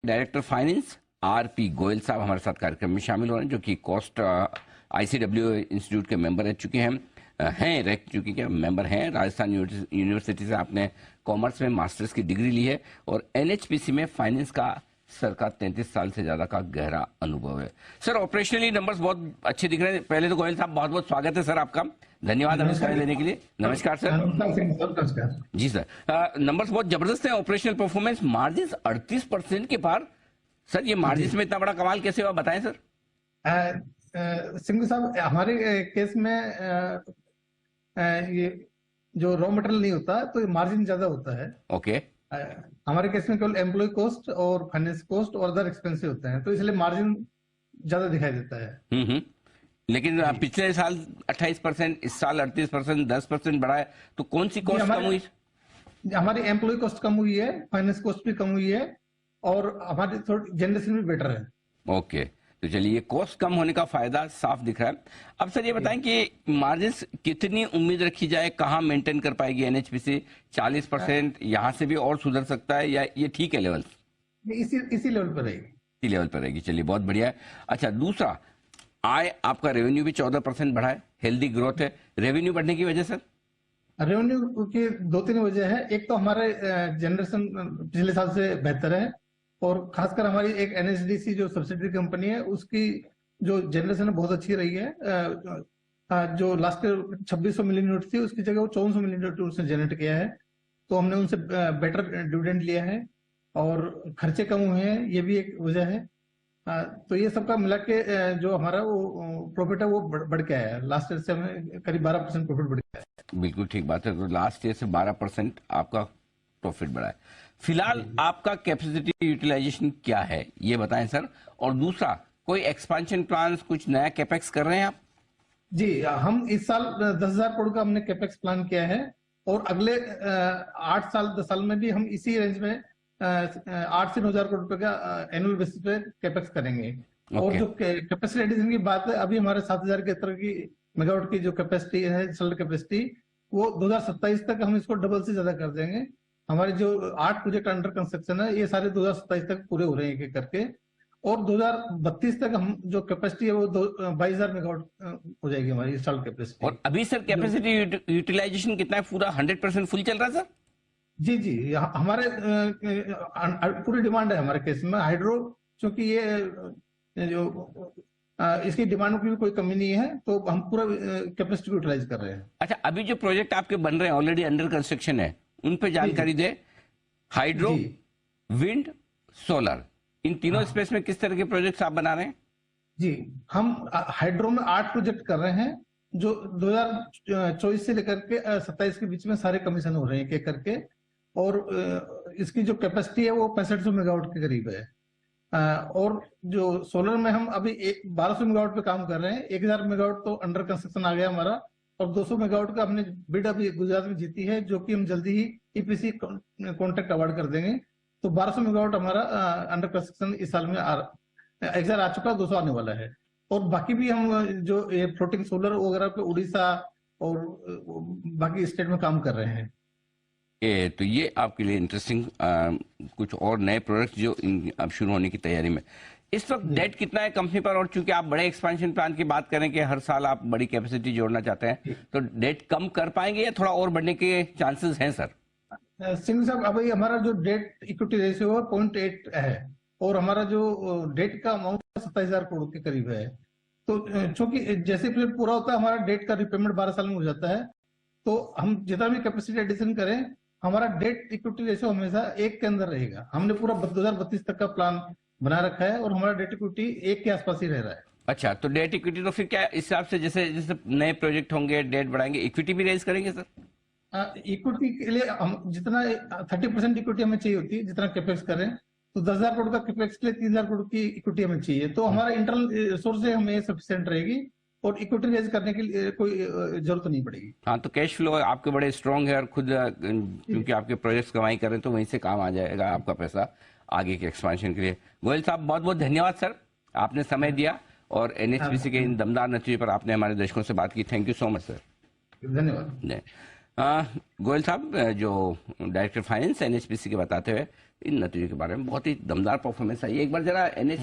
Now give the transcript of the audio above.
Director finance RP Goyal साहब हमारे साथ कार्यक्रम में शामिल हो रहे हैं, जो कि कॉस्ट आईसीडब्ल्यू इंस्टीट्यूट के मेंबर रह चुके हैं मेंबर हैं। राजस्थान यूनिवर्सिटी से आपने कॉमर्स में मास्टर्स की डिग्री ली है और एनएचपीसी में फाइनेंस का सर का 33 साल से ज्यादा का गहरा अनुभव है। सर, ऑपरेशनली नंबर्स बहुत अच्छे दिख रहे हैं। पहले तो गोयल साहब बहुत बहुत स्वागत है सर आपका, धन्यवाद हमें समय लेने के लिए। नमस्कार सर। नमस्कार जी सर, नंबर्स बहुत जबरदस्त हैं। ऑपरेशनल परफॉर्मेंस मार्जिन 38% के पार। सर, ये मार्जिन में इतना बड़ा कमाल कैसे हुआ, बताएं सर। सिंघू साहब, हमारे केस में ये जो रॉ मटेरियल नहीं होता तो मार्जिन ज्यादा होता है। ओके। हमारे केस में केवल एम्प्लॉय कॉस्ट और फाइनेंस कॉस्ट और अदर एक्सपेंसिव होते हैं, तो इसलिए मार्जिन ज्यादा दिखाई देता है। लेकिन पिछले साल 28%, इस साल 38%, 10% बढ़ा है, तो कौन सी कॉस्ट कम हुई? हमारी एम्प्लॉय कॉस्ट कम हुई है, फाइनेंस कॉस्ट भी कम हुई है और हमारी थोड़ी जनरेशन भी बेटर है। ओके, तो चलिए, कॉस्ट कम होने का फायदा साफ दिख रहा है। अब सर ये बताएं कि मार्जिन कितनी उम्मीद रखी जाए, कहां मेंटेन कर पाएगी एनएचपीसी? 40% यहां से भी और सुधर सकता है या ये ठीक है लेवल? इसी लेवल पर रहेगी। इसी लेवल पर रहेगी, चलिए बहुत बढ़िया है। अच्छा, दूसरा, आय आपका रेवेन्यू भी 14% बढ़ा है, हेल्दी ग्रोथ है। रेवेन्यू बढ़ने की वजह सर? रेवेन्यू की दो तीन वजह है। एक तो हमारे जनरेशन पिछले साल से बेहतर है और खासकर हमारी एक एनएचडीसी जो सब्सिडरी कंपनी है उसकी जो जनरेशन बहुत अच्छी रही है। जो लास्ट 2600 मिलियन यूनिट थी उसकी जगह वो 1400 मिलियन यूनिट उसने जनरेट किया है, तो हमने उनसे बेटर डिविडेंड लिया है और खर्चे कम हुए हैं, ये भी एक वजह है। तो ये सबका मिला के जो हमारा वो प्रॉफिट है वो बढ़ के आया है। लास्ट ईयर से हमें करीब 12% प्रॉफिट बढ़ गया है। बिल्कुल ठीक बात है, तो लास्ट ईयर से 12% आपका प्रॉफिट बढ़ा है। फिलहाल आपका कैपेसिटी यूटिलाइजेशन क्या है ये बताएं सर। और दूसरा, कोई एक्सपेंशन प्लान, कुछ नया कैपेक्स कर रहे हैं आप? जी, हम इस साल 10,000 करोड़ का हमने कैपेक्स प्लान किया है और अगले 8 साल 10 साल में भी हम इसी रेंज में 8 से 9,000 करोड़ रुपए का एनुअल बेसिस पे कैपेक्स करेंगे। और जो कैपेसिटी एडिशन की बात है, अभी हमारे 7,000 के तरह की मेगावाट की जो कैपेसिटी है, इंस्टॉल्ड कैपेसिटी, वो 2027 तक हम इसको डबल से ज्यादा कर देंगे। हमारे जो 8 प्रोजेक्ट अंडर कंस्ट्रक्शन है ये सारे 2027 तक पूरे हो रहे हैं एक करके, और 2032 तक हम जो कैपेसिटी है वो 22,000 मेगावाट हो जाएगी हमारी इंस्टॉल्ड कैपेसिटी। और अभी सर कैपेसिटी यूटिलाइजेशन कितना है? पूरा 100% फुल चल रहा है सर? जी जी, हमारे पूरी डिमांड है हमारे केस में। हाइड्रो चूंकि ये जो इसकी डिमांड की भी कोई कमी नहीं है, तो हम पूरा कैपेसिटी यूटिलाइज कर रहे हैं। अच्छा, अभी जो प्रोजेक्ट आपके बन रहे हैं, ऑलरेडी अंडर कंस्ट्रक्शन है, उन पे जानकारी दे। हाइड्रो, विंड, सोलर, इन तीनों स्पेस में किस तरह के प्रोजेक्ट्स आप बना रहे हैं? जी, हम हाइड्रो में 8 प्रोजेक्ट कर रहे हैं जो 2024 से लेकर के 27 के बीच में सारे कमीशन हो रहे हैं एक करके, और इसकी जो कैपेसिटी है वो 6500 मेगावाट के करीब है। और जो सोलर में हम अभी 1200 मेगावाट पे काम कर रहे हैं। 1000 मेगावाट तो अंडर कंस्ट्रक्शन आ गया हमारा, और 200 मेगावाट का हमने बिड अभी गुजरात में जीती है, जो कि हम जल्दी ही ईपीसी कॉन्ट्रैक्ट अवार्ड कर देंगे। तो 1200 मेगावाट हमारा अंडर कंस्ट्रक्शन इस साल में 1000 आ चुका, 200 आने वाला है। और बाकी भी हम जो फ्लोटिंग सोलर वगैरह पे उड़ीसा और बाकी स्टेट में काम कर रहे हैं। तो ये आपके लिए इंटरेस्टिंग कुछ और नए प्रोडक्ट जो अब शुरू होने की तैयारी में। इस वक्त डेट कितना है कंपनी पर? और चूंकि आप बड़े एक्सपेंशन प्लान की बात करें कि हर साल आप बड़ी कैपेसिटी जोड़ना चाहते हैं, तो डेट कम कर पाएंगे या थोड़ा और बढ़ने के चांसेस हैं सर? सिंह साहब, अभी हमारा जो डेट इक्विटी रेशियो है 0.8 है और हमारा जो डेट का अमाउंट 27,000 करोड़ के करीब है। तो चूंकि जैसे पीरियड पूरा होता है हमारा डेट का रिपेमेंट 12 साल में हो जाता है, तो हम जितना भी कैपेसिटी एडिशन करें हमारा डेट इक्विटी रेशियो हमेशा 1 के अंदर रहेगा। हमने पूरा 2032 तक का प्लान बना रखा है और हमारा डेट इक्विटी 1 के आसपास ही रह रहा है। अच्छा, तो डेट इक्विटी तो फिर क्या इस हिसाब से जैसे जैसे नए प्रोजेक्ट होंगे डेट बढ़ाएंगे, इक्विटी भी रेज करेंगे सर? इक्विटी के लिए हम जितना 30% इक्विटी हमें चाहिए होती है, जितना कैपेक्स करें, तो 10,000 करोड़ का कैपेक्स के लिए 3,000 करोड़ की इक्विटी हमें चाहिए। तो हमारा इंटरनल सोर्स से हमें सफिशिएंट रहेगी और इक्विटी रेज करने के लिए कोई जरूरत नहीं पड़ेगी। हाँ, तो कैश फ्लो आपके बड़े स्ट्रांग है और खुद क्योंकि आपके प्रोजेक्ट्स कमाई कर रहे हैं तो वहीं से काम आ जाएगा आपका पैसा आगे के एक्सपेंशन के लिए। गोयल साहब, बहुत बहुत धन्यवाद सर, आपने समय दिया और एनएचपीसी के इन दमदार नतीजे पर आपने हमारे दर्शकों से बात की। Thank you so much sir. धन्यवाद। गोयल साहब, जो डायरेक्टर फाइनेंस एनएचपीसी के बताते हुए इन नतीजों के बारे में बहुत ही दमदार परफॉर्मेंस आई। एक बार जरा